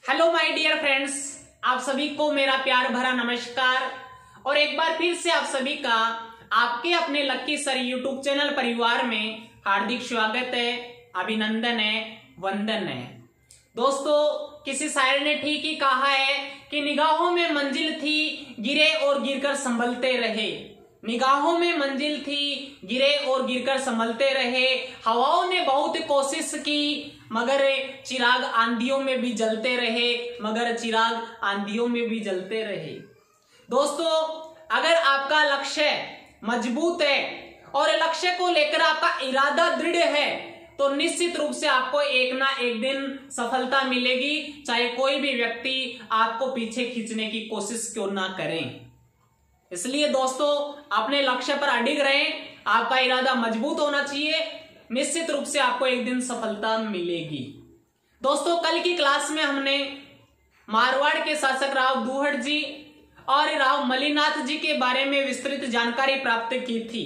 Hello my dear friends, आप सभी को मेरा प्यार भरा नमस्कार। और एक बार फिर से आप सभी का आपके अपने लक्की सर यूट्यूब चैनल परिवार में हार्दिक स्वागत है, अभिनंदन है, वंदन है। दोस्तों, किसी शायर ने ठीक ही कहा है कि निगाहों में मंजिल थी, गिरे और गिरकर संभलते रहे। निगाहों में मंजिल थी, गिरे और गिरकर संभलते रहे। हवाओं ने बहुत कोशिश की, मगर चिराग आंधियों में भी जलते रहे, मगर चिराग आंधियों में भी जलते रहे। दोस्तों, अगर आपका लक्ष्य मजबूत है और लक्ष्य को लेकर आपका इरादा दृढ़ है तो निश्चित रूप से आपको एक ना एक दिन सफलता मिलेगी, चाहे कोई भी व्यक्ति आपको पीछे खींचने की कोशिश क्यों ना करें। इसलिए दोस्तों, अपने लक्ष्य पर अडिग रहें, आपका इरादा मजबूत होना चाहिए, निश्चित रूप से आपको एक दिन सफलता मिलेगी। दोस्तों, कल की क्लास में हमने मारवाड़ के शासक राव दुहड़ जी और राव मलिनाथ जी के बारे में विस्तृत जानकारी प्राप्त की थी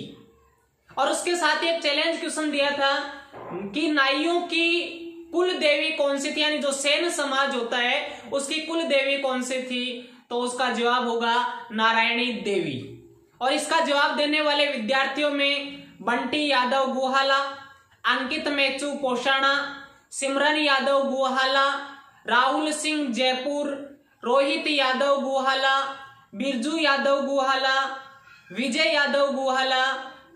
और उसके साथ ही एक चैलेंज क्वेश्चन दिया था कि नाइयों की कुल देवी कौन सी थी, यानी जो सेन समाज होता है उसकी कुल देवी कौन सी थी। तो उसका जवाब होगा नारायणी देवी। और इसका जवाब देने वाले विद्यार्थियों में बंटी यादव गुहाला, अंकित मेचू पोषाणा, सिमरन यादव गुहाला, राहुल सिंह जयपुर, रोहित यादव गुहाला, बिरजू यादव गुहाला, विजय यादव गुहाला,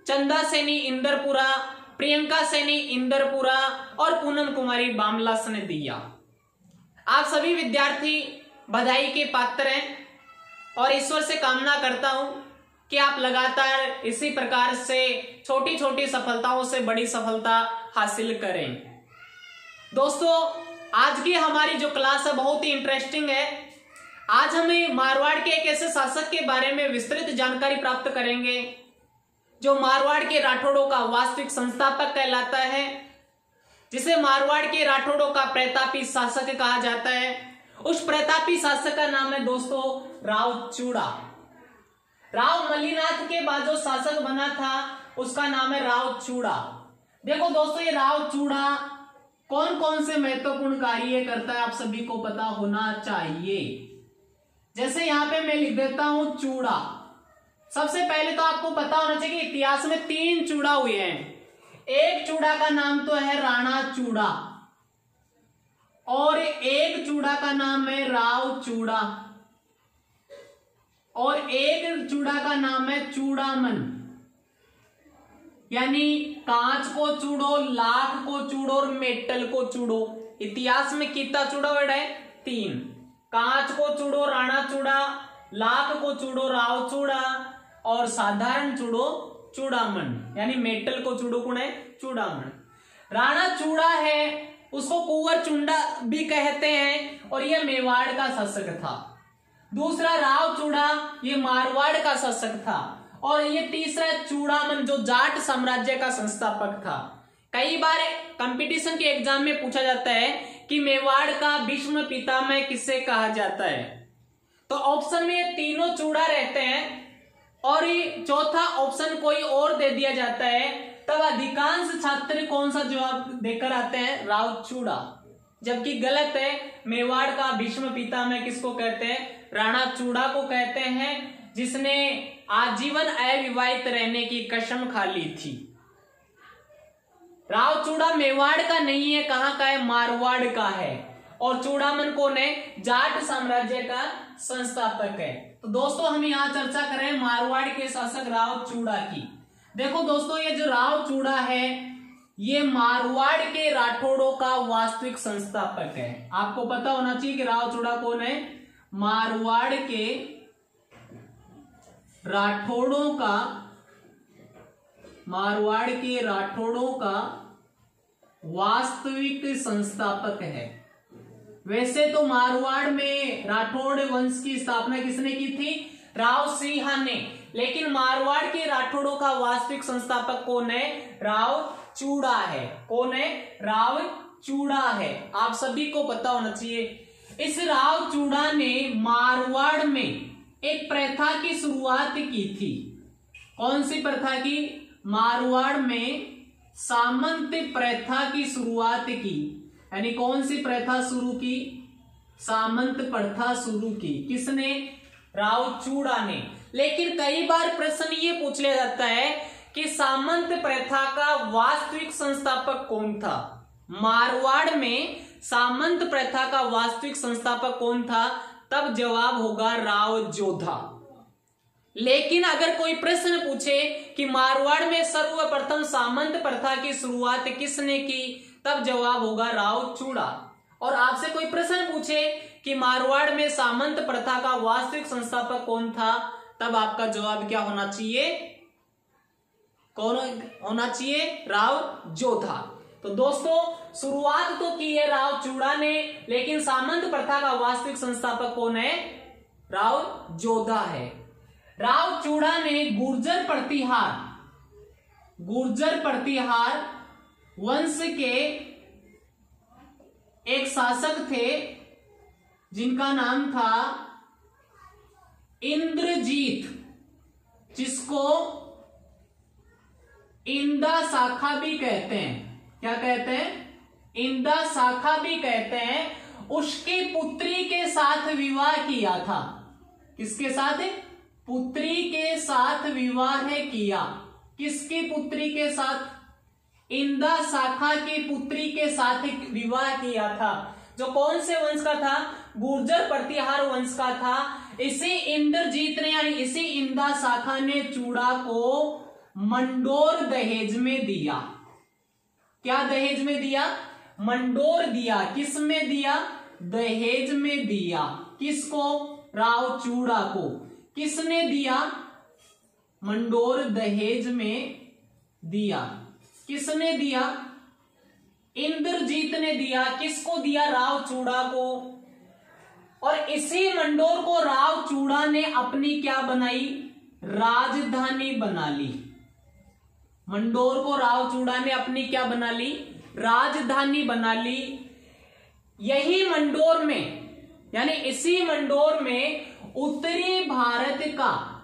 चंदा सैनी इंदरपुरा, प्रियंका सैनी इंदरपुरा और पूनम कुमारी बामलास ने दिया। आप सभी विद्यार्थी बधाई के पात्र हैं और ईश्वर से कामना करता हूं कि आप लगातार इसी प्रकार से छोटी छोटी सफलताओं से बड़ी सफलता हासिल करें। दोस्तों, आज की हमारी जो क्लास है बहुत ही इंटरेस्टिंग है। आज हमें मारवाड़ के एक ऐसे शासक के बारे में विस्तृत जानकारी प्राप्त करेंगे जो मारवाड़ के राठौड़ों का वास्तविक संस्थापक कहलाता है, जिसे मारवाड़ के राठौड़ों का प्रतापी शासक कहा जाता है। उस प्रतापी शासक का नाम है दोस्तों राव चूड़ा। राव मलिनाथ के बाद जो शासक बना था उसका नाम है राव चूड़ा। देखो दोस्तों, ये राव चूड़ा कौन कौन से महत्वपूर्ण कार्य करता है आप सभी को पता होना चाहिए। जैसे यहां पे मैं लिख देता हूं चूड़ा। सबसे पहले तो आपको पता होना चाहिए कि इतिहास में 3 चूड़ा हुए हैं। एक चूड़ा का नाम तो है राणा चूड़ा और एक चूड़ा का नाम है राव चूड़ा और एक चूड़ा का नाम है चूड़ामन। यानी कांच को चूड़ो, लाख को चूड़ो और मेटल को चूड़ो। इतिहास में कितना चूड़ा वर्ड है? 3। कांच को चूड़ो राणा चूड़ा, लाख को चूड़ो राव चूड़ा और साधारण चूड़ो चूड़ामन, यानी मेटल को चूड़ो कौन है? चूड़ामन। राणा चूड़ा है उसको कुंवर चुंडा भी कहते हैं और यह मेवाड़ का शासक था। दूसरा राव चूड़ा, ये मारवाड़ का शासक था। और ये तीसरा चूड़ामन जो जाट साम्राज्य का संस्थापक था। कई बार कंपटीशन के एग्जाम में पूछा जाता है कि मेवाड़ का भीष्म पितामह किसे कहा जाता है, तो ऑप्शन में ये तीनों चूड़ा रहते हैं और ये चौथा ऑप्शन कोई और दे दिया जाता है, तब अधिकांश छात्र कौन सा जवाब देकर आते हैं? राव चूड़ा। जबकि गलत है। मेवाड़ का भीष्म पितामह किसको कहते हैं? राणा चूड़ा को कहते हैं, जिसने आजीवन अविवाहित रहने की कसम खा ली थी। राव चूड़ा मेवाड़ का नहीं है, कहां का है? मारवाड़ का है। और चूड़ामन कौन है? जाट साम्राज्य का संस्थापक है। तो दोस्तों, हम यहाँ चर्चा करें मारवाड़ के शासक राव चूड़ा की। देखो दोस्तों, ये जो राव चूड़ा है ये मारवाड़ के राठौड़ों का वास्तविक संस्थापक है। आपको पता होना चाहिए कि राव चूड़ा कौन है? मारवाड़ के राठौड़ों का वास्तविक संस्थापक है। वैसे तो मारवाड़ में राठौड़ वंश की स्थापना किसने की थी? राव सिंह ने। लेकिन मारवाड़ के राठौड़ों का वास्तविक संस्थापक कौन है? राव चूड़ा है। कौन है? राव चूड़ा है। आप सभी को पता होना चाहिए। इस राव चूड़ा ने मारवाड़ में एक प्रथा की शुरुआत की थी। कौन सी प्रथा की? मारवाड़ में सामंत प्रथा की शुरुआत की। यानी कौन सी प्रथा शुरू की? सामंत प्रथा शुरू की। किसने? राव चूड़ा ने। लेकिन कई बार प्रश्न ये पूछ लिया जाता है कि सामंत प्रथा का वास्तविक संस्थापक कौन था? मारवाड़ में सामंत प्रथा का वास्तविक संस्थापक कौन था? तब जवाब होगा राव जोधा। लेकिन अगर कोई प्रश्न पूछे कि मारवाड़ में सर्वप्रथम सामंत प्रथा की शुरुआत किसने की? तब जवाब होगा राव चूड़ा। और आपसे कोई प्रश्न पूछे कि मारवाड़ में सामंत प्रथा का वास्तविक संस्थापक कौन था? तब आपका जवाब क्या होना चाहिए? कौन होना चाहिए? राव जोधा। तो दोस्तों, शुरुआत तो की है राव चूड़ा ने, लेकिन सामंत प्रथा का वास्तविक संस्थापक कौन है? राव जोधा है। राव चूड़ा ने गुर्जर प्रतिहार वंश के एक शासक थे जिनका नाम था इंद्रजीत, जिसको इंदा शाखा भी कहते हैं। क्या कहते हैं? इंदा शाखा भी कहते हैं। उसकी पुत्री के साथ विवाह किया था। किसके साथ? पुत्री के साथ विवाह किया। किसकी पुत्री के साथ? इंदा शाखा की पुत्री के साथ विवाह किया था, जो कौन से वंश का था? गुर्जर प्रतिहार वंश का था। इसी इंद्रजीत ने यानी इसी इंदा शाखा ने चूड़ा को मंडोर दहेज में दिया। क्या दहेज में दिया? मंडोर दिया। किस में दिया? दहेज में दिया। किसको? राव चूड़ा को। किसने दिया? मंडोर दहेज में दिया। किसने दिया? इंद्रजीत ने दिया। किसको दिया? राव चूड़ा को। और इसी मंडोर को राव चूड़ा ने अपनी क्या बनाई? राजधानी बना ली। मंडोर को राव चूड़ा ने अपनी क्या बना ली? राजधानी बना ली। यही मंडोर में यानी इसी मंडोर में उत्तरी भारत का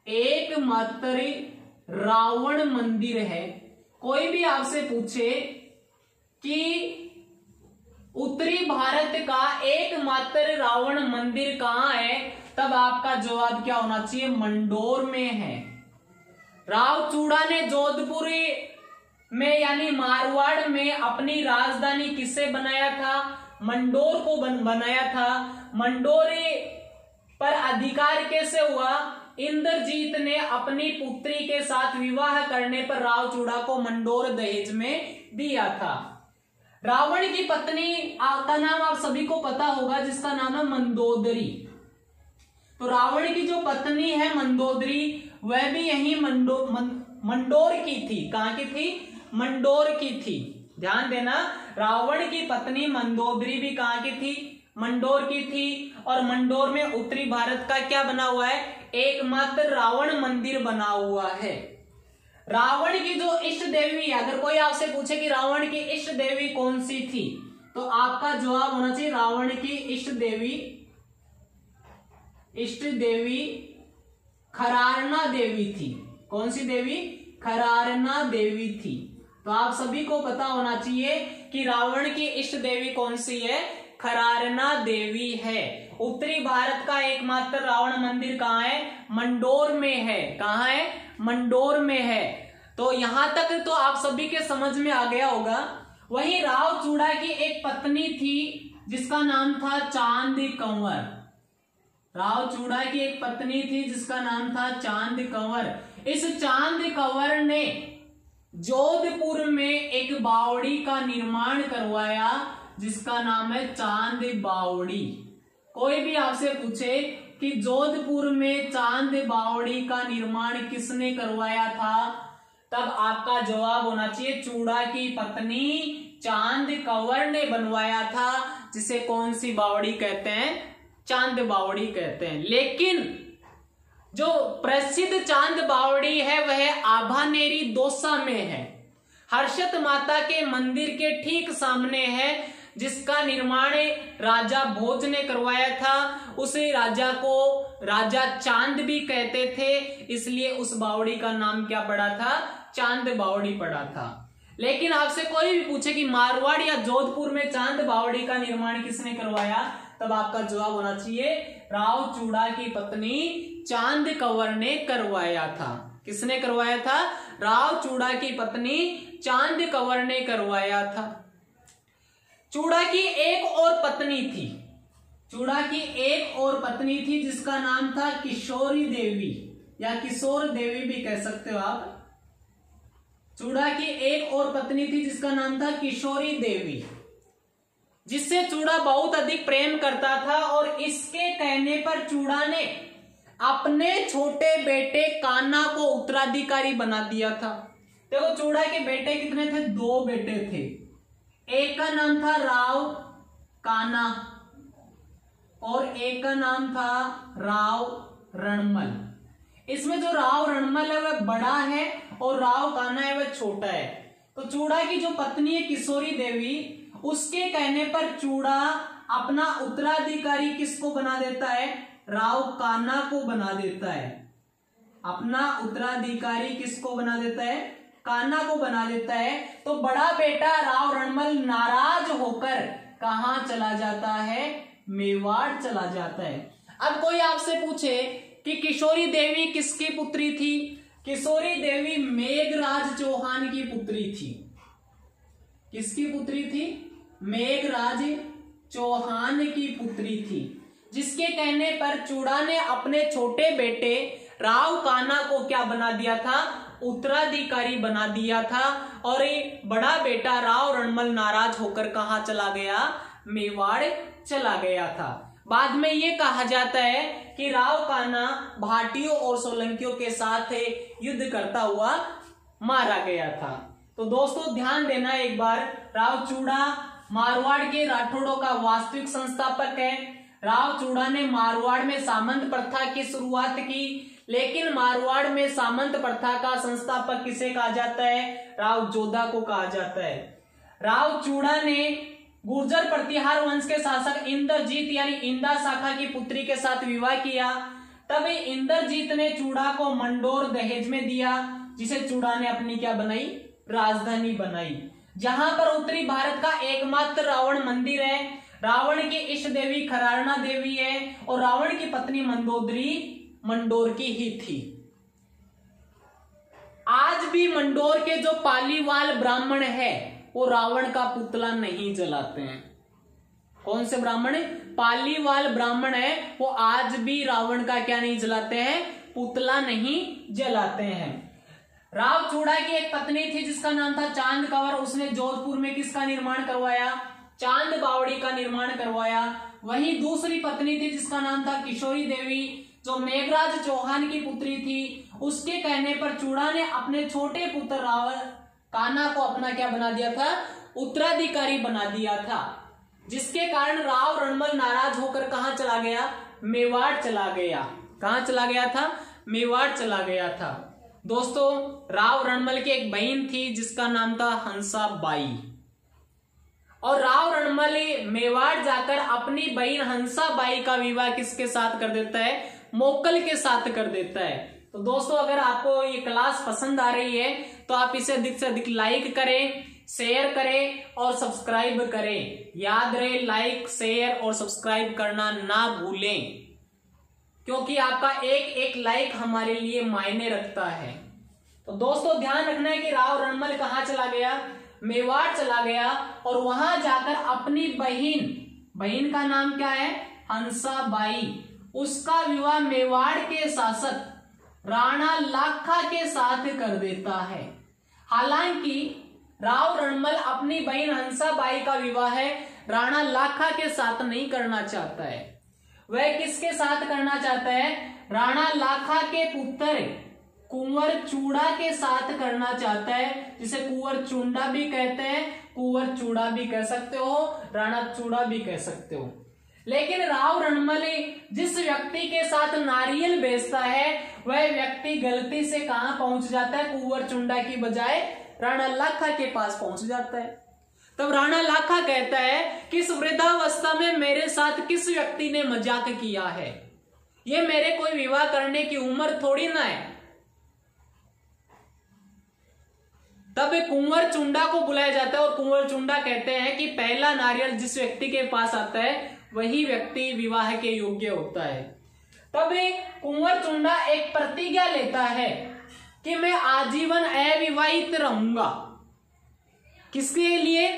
एकमात्र रावण मंदिर है। कोई भी आपसे पूछे कि उत्तरी भारत का एकमात्र रावण मंदिर कहां है, तब आपका जवाब क्या होना चाहिए? मंडोर में है। राव चूड़ा ने जोधपुर में यानी मारवाड़ में अपनी राजधानी किससे बनाया था? मंडोर को बनाया था। मंडोर पर अधिकार कैसे हुआ? इंद्रजीत ने अपनी पुत्री के साथ विवाह करने पर राव चूड़ा को मंडोर दहेज में दिया था। रावण की पत्नी का नाम आप सभी को पता होगा, जिसका नाम है मंदोदरी। तो रावण की जो पत्नी है मंदोदरी, वह भी यही मंडोर की थी। कहां की थी? मंडोर की थी। ध्यान देना, रावण की पत्नी मंदोदरी भी कहां की थी? मंडोर की थी। और मंडोर में उत्तरी भारत का क्या बना हुआ है? एकमात्र रावण मंदिर बना हुआ है। रावण की जो इष्ट देवी, अगर कोई आपसे पूछे कि रावण की इष्ट देवी कौन सी थी, तो आपका जवाब होना चाहिए रावण की इष्ट देवी खरारना देवी थी। कौन सी देवी? खरारना देवी थी। तो आप सभी को पता होना चाहिए कि रावण की इष्ट देवी कौन सी है? खरारना देवी है। उत्तरी भारत का एकमात्र रावण मंदिर कहां है? मंडोर में है। कहां है? मंडोर में है। तो यहां तक तो आप सभी के समझ में आ गया होगा। वहीं राव चूड़ा की एक पत्नी थी जिसका नाम था चांद कंवर। राव चूड़ा की एक पत्नी थी जिसका नाम था चांद कंवर। इस चांद कंवर ने जोधपुर में एक बावड़ी का निर्माण करवाया जिसका नाम है चांद बावड़ी। कोई भी आपसे पूछे कि जोधपुर में चांद बावड़ी का निर्माण किसने करवाया था, तब आपका जवाब होना चाहिए चूड़ा की पत्नी चांद कंवर ने बनवाया था, जिसे कौन सी बावड़ी कहते हैं? चांद बावड़ी कहते हैं। लेकिन जो प्रसिद्ध चांद बावड़ी है वह आभानेरी दौसा में है। हर्षद माता के मंदिर के ठीक सामने है, जिसका निर्माण राजा भोज ने करवाया था। उस राजा को राजा चांद भी कहते थे, इसलिए उस बावड़ी का नाम क्या पड़ा था? चांद बावड़ी पड़ा था। लेकिन आपसे कोई भी पूछे कि मारवाड़ या जोधपुर में चांद बावड़ी का निर्माण किसने करवाया, तब आपका जवाब होना चाहिए राव चूड़ा की पत्नी चांद कंवर ने करवाया था। किसने करवाया था? राव चूड़ा की पत्नी चांद कंवर ने करवाया था। चूड़ा की एक और पत्नी थी, चूड़ा की एक और पत्नी थी जिसका नाम था किशोरी देवी या किशोर देवी भी कह सकते हो आप। चूड़ा की एक और पत्नी थी जिसका नाम था किशोरी देवी, जिससे चूड़ा बहुत अधिक प्रेम करता था और इसके कहने पर चूड़ा ने अपने छोटे बेटे कान्हा को उत्तराधिकारी बना दिया था। देखो चूड़ा के बेटे कितने थे? 2 बेटे थे। एक का नाम था राव कान्हा और एक का नाम था राव रणमल। इसमें जो राव रणमल है वह बड़ा है और राव कान्हा है वह छोटा है। तो चूड़ा की जो पत्नी है किशोरी देवी, उसके कहने पर चूड़ा अपना उत्तराधिकारी किसको बना देता है? राव कान्हा को बना देता है। अपना उत्तराधिकारी किसको बना देता है? कान्हा को बना देता है। तो बड़ा बेटा राव रणमल नाराज होकर कहां चला जाता है? मेवाड़ चला जाता है। अब कोई आपसे पूछे कि किशोरी देवी किसकी पुत्री थी? किशोरी देवी मेघराज चौहान की पुत्री थी। किसकी पुत्री थी? मेघराज चौहान की पुत्री थी, जिसके कहने पर चूड़ा ने अपने छोटे बेटे राव कान्हा को क्या बना दिया था? उत्तराधिकारी बना दिया था। और ये बड़ा बेटा राव रणमल नाराज होकर कहां चला गया? मेवाड़ चला गया था। बाद में ये कहा जाता है कि राव कान्हा भाटियों और सोलंकियों के साथ युद्ध करता हुआ मारा गया था। तो दोस्तों ध्यान देना एक बार, राव चूड़ा मारवाड़ के राठौड़ों का वास्तविक संस्थापक है। राव चूड़ा ने मारवाड़ में सामंत प्रथा की शुरुआत की, लेकिन मारवाड़ में सामंत प्रथा का संस्थापक किसे कहा जाता है? राव जोधा को कहा जाता है। राव चूड़ा ने गुर्जर प्रतिहार वंश के शासक इंद्रजीत यानी इंदा शाखा की पुत्री के साथ विवाह किया। तब इंद्रजीत ने चूड़ा को मंडोर दहेज में दिया, जिसे चूड़ा ने अपनी क्या बनाई? राजधानी बनाई, जहां पर उत्तरी भारत का एकमात्र रावण मंदिर है। रावण की इष्ट देवी खरारना देवी है और रावण की पत्नी मंदोदरी मंडोर की ही थी। आज भी मंडोर के जो पालीवाल ब्राह्मण है वो रावण का पुतला नहीं जलाते हैं। कौन से ब्राह्मण? पालीवाल ब्राह्मण है, वो आज भी रावण का क्या नहीं जलाते हैं? पुतला नहीं जलाते हैं। राव चूड़ा की एक पत्नी थी जिसका नाम था चांद कंवर। उसने जोधपुर में किसका निर्माण करवाया? चांद बावड़ी का निर्माण करवाया। वहीं दूसरी पत्नी थी जिसका नाम था किशोरी देवी, जो मेघराज चौहान की पुत्री थी। उसके कहने पर चूड़ा ने अपने छोटे पुत्र राव कान्हा को अपना क्या बना दिया था? उत्तराधिकारी बना दिया था, जिसके कारण राव रणमल नाराज होकर कहां चला गया? मेवाड़ चला गया। कहां चला गया था? मेवाड़ चला गया था। दोस्तों राव रणमल की एक बहन थी जिसका नाम था हंसा बाई, और राव रणमल मेवाड़ जाकर अपनी बहन हंसा बाई का विवाह किसके साथ कर देता है? मोकल के साथ कर देता है। तो दोस्तों अगर आपको ये क्लास पसंद आ रही है तो आप इसे अधिक से अधिक लाइक करें, शेयर करें और सब्सक्राइब करें। याद रहे लाइक, शेयर और सब्सक्राइब करना ना भूलें, क्योंकि आपका एक एक लाइक हमारे लिए मायने रखता है। तो दोस्तों ध्यान रखना है कि राव रणमल कहां चला गया? मेवाड़ चला गया और वहां जाकर अपनी बहन का नाम क्या है? हंसा बाई, उसका विवाह मेवाड़ के शासक राणा लाखा के साथ कर देता है। हालांकि राव रणमल अपनी बहन हंसा बाई का विवाह राणा लाखा के साथ नहीं करना चाहता है। वह किसके साथ करना चाहता है? राणा लाखा के पुत्र कुंवर चूड़ा के साथ करना चाहता है, जिसे कुंवर चुंडा भी कहते हैं, कुंवर चूड़ा भी कह सकते हो, राणा चूड़ा भी कह सकते हो। लेकिन राव रणमल जिस व्यक्ति के साथ नारियल बेचता है वह व्यक्ति गलती से कहां पहुंच जाता है? कुंवर चुंडा की बजाय राणा लाखा के पास पहुंच जाता है। तब राणा लाखा कहता है कि इस वृद्धावस्था में मेरे साथ किस व्यक्ति ने मजाक किया है, ये मेरे कोई विवाह करने की उम्र थोड़ी ना है। तब कुंवर चुंडा को बुलाया जाता है और कुंवर चुंडा कहते हैं कि पहला नारियल जिस व्यक्ति के पास आता है वही व्यक्ति विवाह के योग्य होता है। तब कुंवर चुंडा एक प्रतिज्ञा लेता है कि मैं आजीवन अविवाहित रहूंगा। किसके लिए?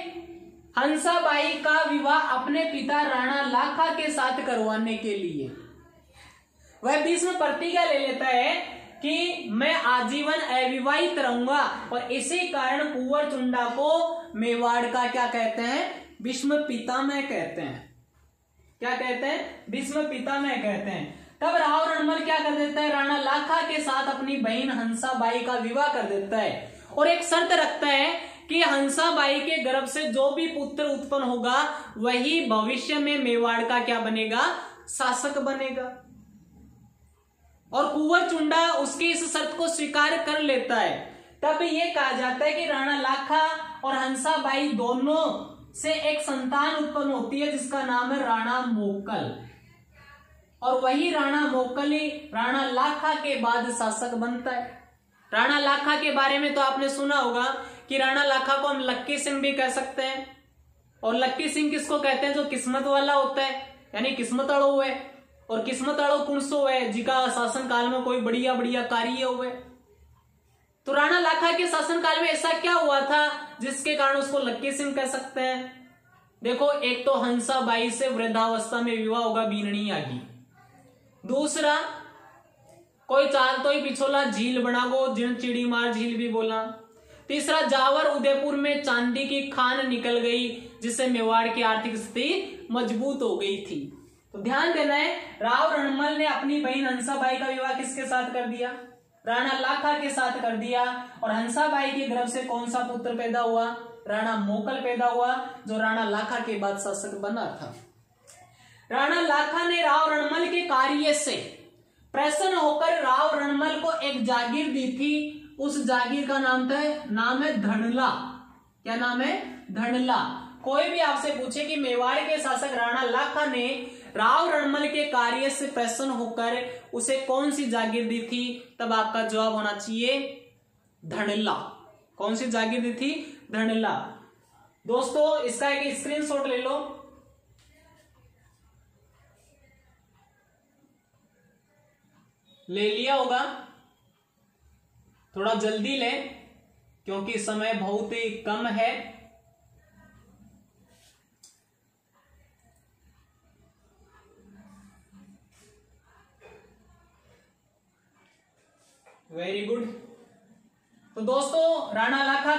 हंसाबाई का विवाह अपने पिता राणा लाखा के साथ करवाने के लिए। वह बीच में प्रतिज्ञा ले लेता है कि मैं आजीवन अविवाहित रहूंगा और इसी कारण कुंवर चुंडा को मेवाड़ का क्या कहते हैं? भीष्म पितामह कहते हैं। क्या कहते हैं? भीष्म पितामह कहते हैं। तब राव रणमल क्या कर देता है? राणा लाखा के साथ अपनी बहन हंसाबाई का विवाह कर देता है और एक शर्त रखता है कि हंसाबाई के गर्भ से जो भी पुत्र उत्पन्न होगा वही भविष्य में मेवाड़ का क्या बनेगा? शासक बनेगा। और कुंवर चुंडा उसकी इस शर्त को स्वीकार कर लेता है। तब ये कहा जाता है कि राणा लाखा और हंसाबाई दोनों से एक संतान उत्पन्न होती है जिसका नाम है राणा मोकल, और वही राणा मोकल ही राणा लाखा के बाद शासक बनता है। राणा लाखा के बारे में तो आपने सुना होगा कि राणा लाखा को हम लक्की सिंह भी कह सकते हैं। और लक्की सिंह किसको कहते हैं? जो किस्मत वाला होता है, यानी किस्मत अड़ो है। और किस्मत अड़ो कुणसो है जिका शासन काल में कोई बढ़िया बढ़िया कार्य हुए। तो राणा लाखा के शासन काल में ऐसा क्या हुआ था जिसके कारण उसको लक्की सिंह कह सकते हैं? देखो, एक तो हंसाबाई से वृद्धावस्था में विवाह होगा बीननी आगी। दूसरा, कोई चाल तो ही पिछोला झील बना गो जिन चिड़ी मार झील भी बोला। तीसरा, जावर उदयपुर में चांदी की खान निकल गई जिससे मेवाड़ की आर्थिक स्थिति मजबूत हो गई थी। तो ध्यान देना है, राव रणमल ने अपनी बहन हंसाबाई का विवाह किसके साथ कर दिया? राणा लाखा के साथ कर दिया। और हंसाबाई के गर्भ से कौन सा पुत्र पैदा हुआ? राणा मोकल पैदा हुआ, जो राणा लाखा के बाद शासक बना था। राणा लाखा ने राव रणमल के कार्य से प्रसन्न होकर राव रणमल को एक जागीर दी थी। उस जागीर का नाम है धनला। क्या नाम है? धनला। कोई भी आपसे पूछे कि मेवाड़ के शासक राणा लाखा ने राव रणमल के कार्य से प्रसन्न होकर उसे कौन सी जागीर दी थी, तब आपका जवाब होना चाहिए धनला। कौन सी जागीर दी थी? धनला। दोस्तों, इसका एक स्क्रीनशॉट ले लो। ले लिया होगा? थोड़ा जल्दी लें क्योंकि समय बहुत ही कम है। Very good. तो दोस्तों, राणा लाखा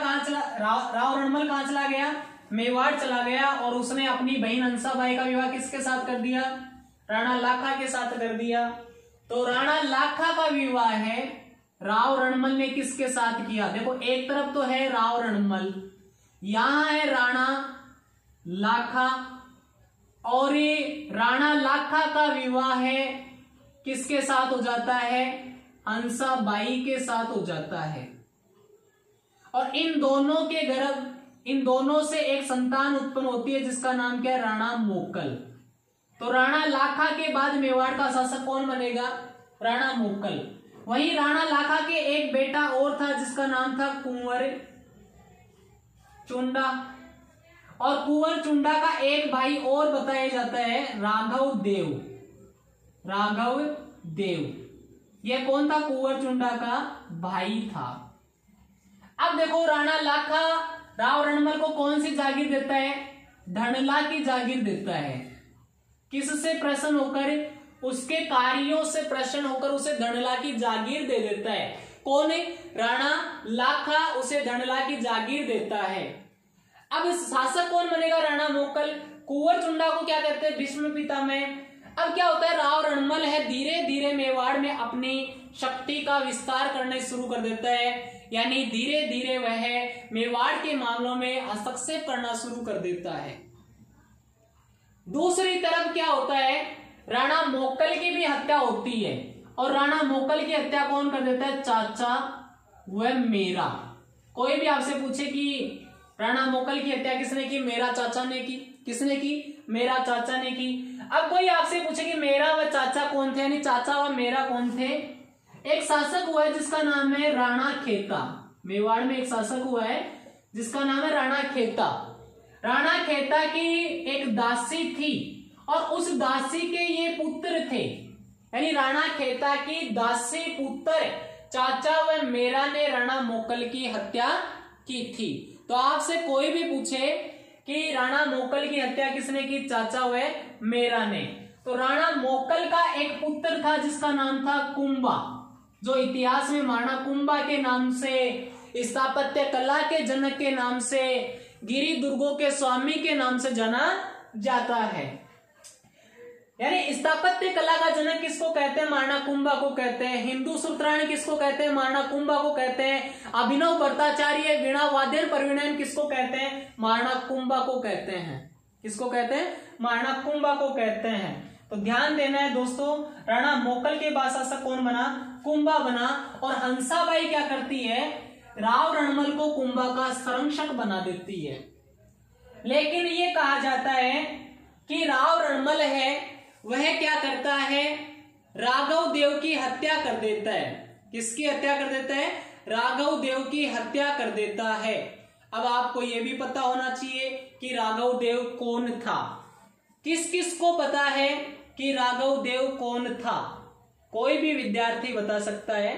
राव रणमल कहां चला गया? मेवाड़ चला गया और उसने अपनी बहन हंसाबाई का विवाह किसके साथ कर दिया? राणा लाखा के साथ कर दिया। तो राणा लाखा का विवाह है राव रणमल ने किसके साथ किया? देखो, एक तरफ तो है राव रणमल, यहां है राणा लाखा, और ये राणा लाखा का विवाह है किसके साथ हो जाता है? हंसाबाई के साथ हो जाता है। और इन दोनों से एक संतान उत्पन्न होती है जिसका नाम क्या है? राणा मोकल। तो राणा लाखा के बाद मेवाड़ का शासक कौन बनेगा? राणा मोकल। वहीं राणा लाखा के एक बेटा और था जिसका नाम था कुंवर चुंडा, और कुंवर चुंडा का एक भाई और बताया जाता है राघव देव। राघव देव, यह कौन था? कुंवर चुंडा का भाई था। अब देखो, राणा लाखा राव रणमल को कौन सी जागीर देता है? धनला की जागीर देता है। किससे प्रसन्न होकर? उसके कार्यों से प्रसन्न होकर उसे धनला की जागीर दे देता है। कौन है? राणा लाखा उसे धनला की जागीर देता है। अब शासक कौन बनेगा? राणा मोकल। कुंवर चुंडा को क्या कहते हैं? भीष्म पितामह। अब क्या होता है? राव रणमल है धीरे धीरे मेवाड़ में अपनी शक्ति का विस्तार करने शुरू कर देता है, यानी धीरे धीरे वह मेवाड़ के मामलों में हस्तक्षेप करना शुरू कर देता है। दूसरी तरफ क्या होता है? राणा मोकल की भी हत्या होती है, और राणा मोकल की हत्या कौन कर देता है? चाचा व मेरा। कोई भी आपसे पूछे कि राणा मोकल की हत्या किसने की? मेरा चाचा ने की। किसने की? मेरा चाचा ने की। अब कोई आपसे पूछे कि मेरा व चाचा कौन थे, यानी चाचा व मेरा कौन थे? एक शासक हुआ है जिसका नाम है राणा खेता। मेवाड़ में एक शासक हुआ है जिसका नाम है राणा खेता। राणा खेता की एक दासी थी और उस दासी के ये पुत्र थे, यानी राणा खेता की दासी पुत्र चाचा व मेरा ने राणा मोकल की हत्या की थी। तो आपसे कोई भी पूछे कि राणा मोकल की हत्या किसने की? चाचा व मेरा ने। तो राणा मोकल का एक पुत्र था जिसका नाम था कुंभा, जो इतिहास में महाराणा कुंभा के नाम से, स्थापत्य कला के जनक के नाम से, गिरी दुर्गों के स्वामी के नाम से जाना जाता है। यानी स्थापत्य कला का जनक किसको कहते हैं? महाराणा कुंभा को कहते हैं। हिंदू सूत्रधारण किसको कहते हैं? महाराणा कुंभा को कहते हैं। अभिनव भट्टाचार्य वीणा वाद्य परिवीणन किसको कहते हैं? महाराणा कुंभा को कहते हैं। किसको कहते हैं? महाराणा कुंभा को कहते हैं। तो ध्यान देना है दोस्तों, राणा मोकल के बाद शासक कौन बना? कुंभा बना। और हंसाबाई क्या करती है? राव रणमल को कुंभा का संरक्षक बना देती है। लेकिन ये कहा जाता है कि राव रणमल है वह क्या करता है? राघव देव की हत्या कर देता है। किसकी हत्या कर देता है? राघव देव की हत्या कर देता है। अब आपको यह भी पता होना चाहिए कि राघव देव कौन था। किस किस को पता है कि राघव देव कौन था? कोई भी विद्यार्थी बता सकता है।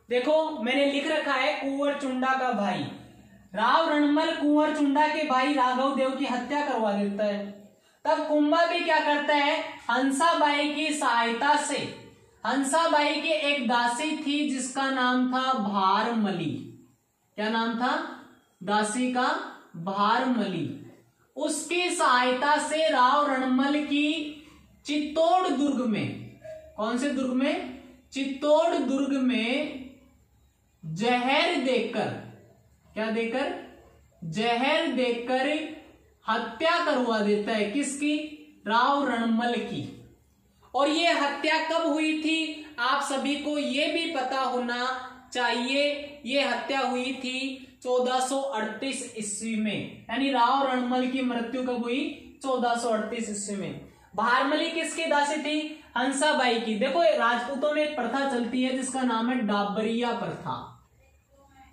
देखो मैंने लिख रखा है कुंवर चुंडा का भाई। राव रणमल कुंवर चुंडा के भाई राघव देव की हत्या करवा देता है। तब कुंभा भी क्या करता है? हंसाबाई की सहायता से, हंसाबाई की एक दासी थी जिसका नाम था भारमली। क्या नाम था? दासी का भारमली। उसकी सहायता से राव रणमल की चित्तौड़ दुर्ग में, कौन से दुर्ग में? चित्तौड़ दुर्ग में जहर देकर, क्या देकर? जहर देकर हत्या करवा देता है। किसकी? राव रणमल की। और ये हत्या कब हुई थी? आप सभी को ये भी पता होना चाहिए। ये हत्या हुई थी 1438 ईस्वी में, यानी राव रणमल की मृत्यु कब हुई? 1438 ईस्वी में। भारमली किसकी दासी थी? हंसाबाई की। देखो राजपूतों में एक प्रथा चलती है जिसका नाम है डाबरिया प्रथा।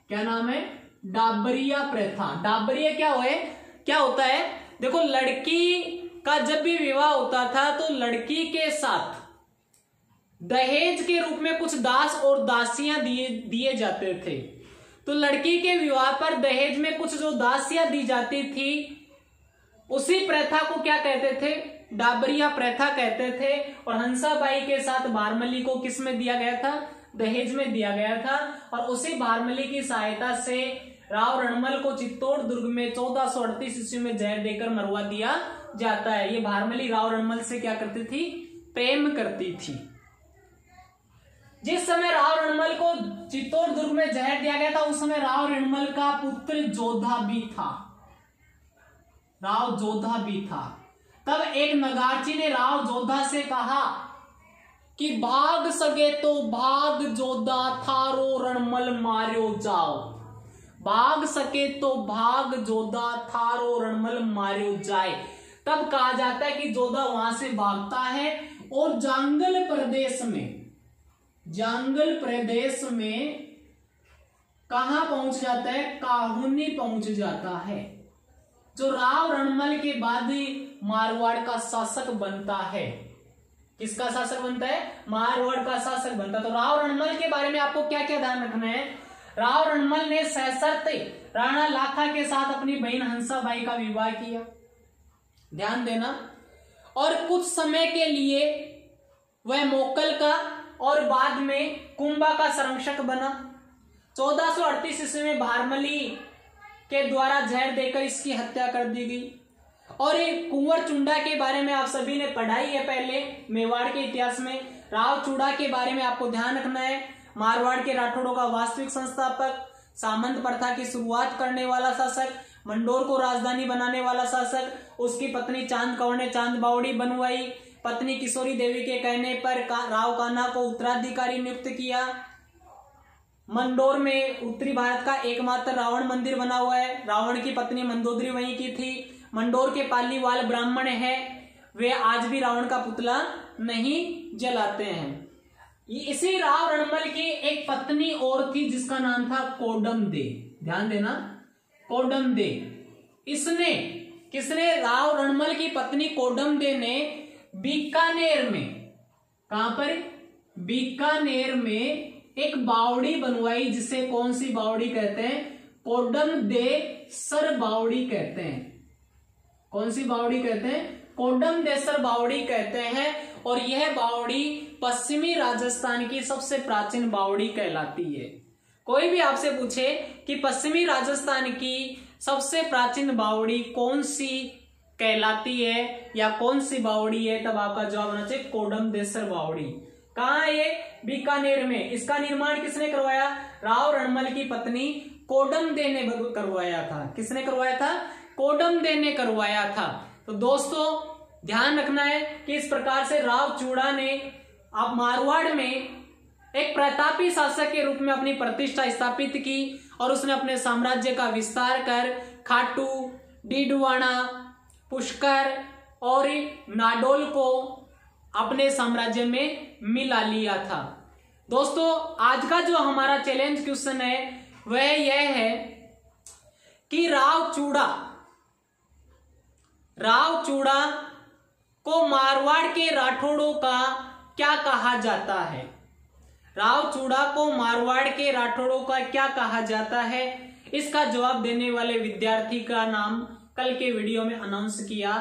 क्या नाम है? डाबरिया प्रथा। डाबरिया क्या होता है? देखो लड़की का जब भी विवाह होता था तो लड़की के साथ दहेज के रूप में कुछ दास और दासियां दिए जाते थे। तो लड़की के विवाह पर दहेज में कुछ जो दासियां दी जाती थी उसी प्रथा को क्या कहते थे? डाबरिया प्रथा कहते थे। और हंसाबाई के साथ भारमली को किस में दिया गया था? दहेज में दिया गया था। और उसी भारमली की सहायता से राव रणमल को चित्तौड़ दुर्ग में 1438 ईस्वी में जहर देकर मरवा दिया जाता है। ये भारमली राव रणमल से क्या करती थी? प्रेम करती थी। जिस समय राव रणमल को चित्तौड़ दुर्ग में जहर दिया गया था उस समय राव रणमल का पुत्र जोधा भी था। राव जोधा भी था। तब एक नगारची ने राव जोधा से कहा कि भाग सके तो भाग जोधा, थारो रणमल मार्यो जाओ। भाग सके तो भाग जोधा, थारो रणमल मार्यो जाए। तब कहा जाता है कि जोधा वहां से भागता है और जांगल प्रदेश में कहां पहुंच जाता है? काहुनी पहुंच जाता है, जो राव रणमल के बाद मारवाड़ का शासक बनता है। किसका शासक बनता है? मारवाड़ का शासक बनता है। तो राव रणमल के बारे में आपको क्या क्या ध्यान रखना है? राव रणमल ने सशर्त राणा लाखा के साथ अपनी बहन हंसाबाई का विवाह किया, ध्यान देना। और कुछ समय के लिए वह मोकल का और बाद में कुंभा का संरक्षक बना। 1438 ईस्वी में भारमली के द्वारा जहर देकर इसकी हत्या कर दी गई। और ये कुंवर चुंडा के बारे में आप सभी ने पढ़ाई है पहले मेवाड़ के इतिहास में। राव चूड़ा के बारे में आपको ध्यान रखना है। मारवाड़ के राठौड़ों का वास्तविक संस्थापक, सामंत प्रथा की शुरुआत करने वाला शासक, मंडोर को राजधानी बनाने वाला शासक, उसकी पत्नी चांद कौर ने चांद बावड़ी बनवाई, पत्नी किशोरी देवी के कहने पर राव कान्हा को उत्तराधिकारी नियुक्त किया। मंदोर में उत्तरी भारत का एकमात्र रावण मंदिर बना हुआ है। रावण की पत्नी मंदोदरी वहीं की थी। मंदोर के पालीवाल ब्राह्मण है, वे आज भी रावण का पुतला नहीं जलाते हैं। इसी राव रणमल की एक पत्नी और थी जिसका नाम था कोडमदे। ध्यान देना, कोडमदे। इसने किसने? राव रणमल की पत्नी कोडमदे ने बीकानेर में, कहां पर? बीकानेर में एक बावड़ी बनवाई, जिसे कौन सी बावड़ी कहते हैं? कोडमदेसर बावड़ी कहते हैं। कौन सी बावड़ी कहते हैं? कोडमदेसर बावड़ी कहते हैं। और यह बावड़ी पश्चिमी राजस्थान की सबसे प्राचीन बावड़ी कहलाती है। कोई भी आपसे पूछे कि पश्चिमी राजस्थान की सबसे प्राचीन बावड़ी कौन सी कहलाती है या कौन सी बावड़ी है, तब आपका जवाब होना चाहिए कोडमदेसर बावड़ी। कहां है ये? बीकानेर में। इसका निर्माण किसने करवाया? राव रणमल की पत्नी कोडमदे ने करवाया था। किसने करवाया था? कोडमदे ने करवाया था। तो दोस्तों ध्यान रखना है कि इस प्रकार से राव चूड़ा ने अब मारवाड़ में एक प्रतापी शासक के रूप में अपनी प्रतिष्ठा स्थापित की और उसने अपने साम्राज्य का विस्तार कर खाटू, डीडवाना, पुष्कर और नाडोल को अपने साम्राज्य में मिला लिया था। दोस्तों आज का जो हमारा चैलेंज क्वेश्चन है वह यह है कि राव चूड़ा को मारवाड़ के राठौड़ों का क्या कहा जाता है? राव चूड़ा को मारवाड़ के राठौड़ों का क्या कहा जाता है? इसका जवाब देने वाले विद्यार्थी का नाम कल के वीडियो में अनाउंस किया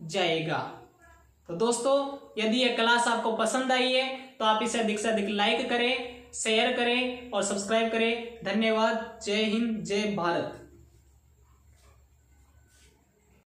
जाएगा। तो दोस्तों यदि यह क्लास आपको पसंद आई है तो आप इसे अधिक से अधिक लाइक करें, शेयर करें और सब्सक्राइब करें। धन्यवाद। जय हिंद, जय भारत।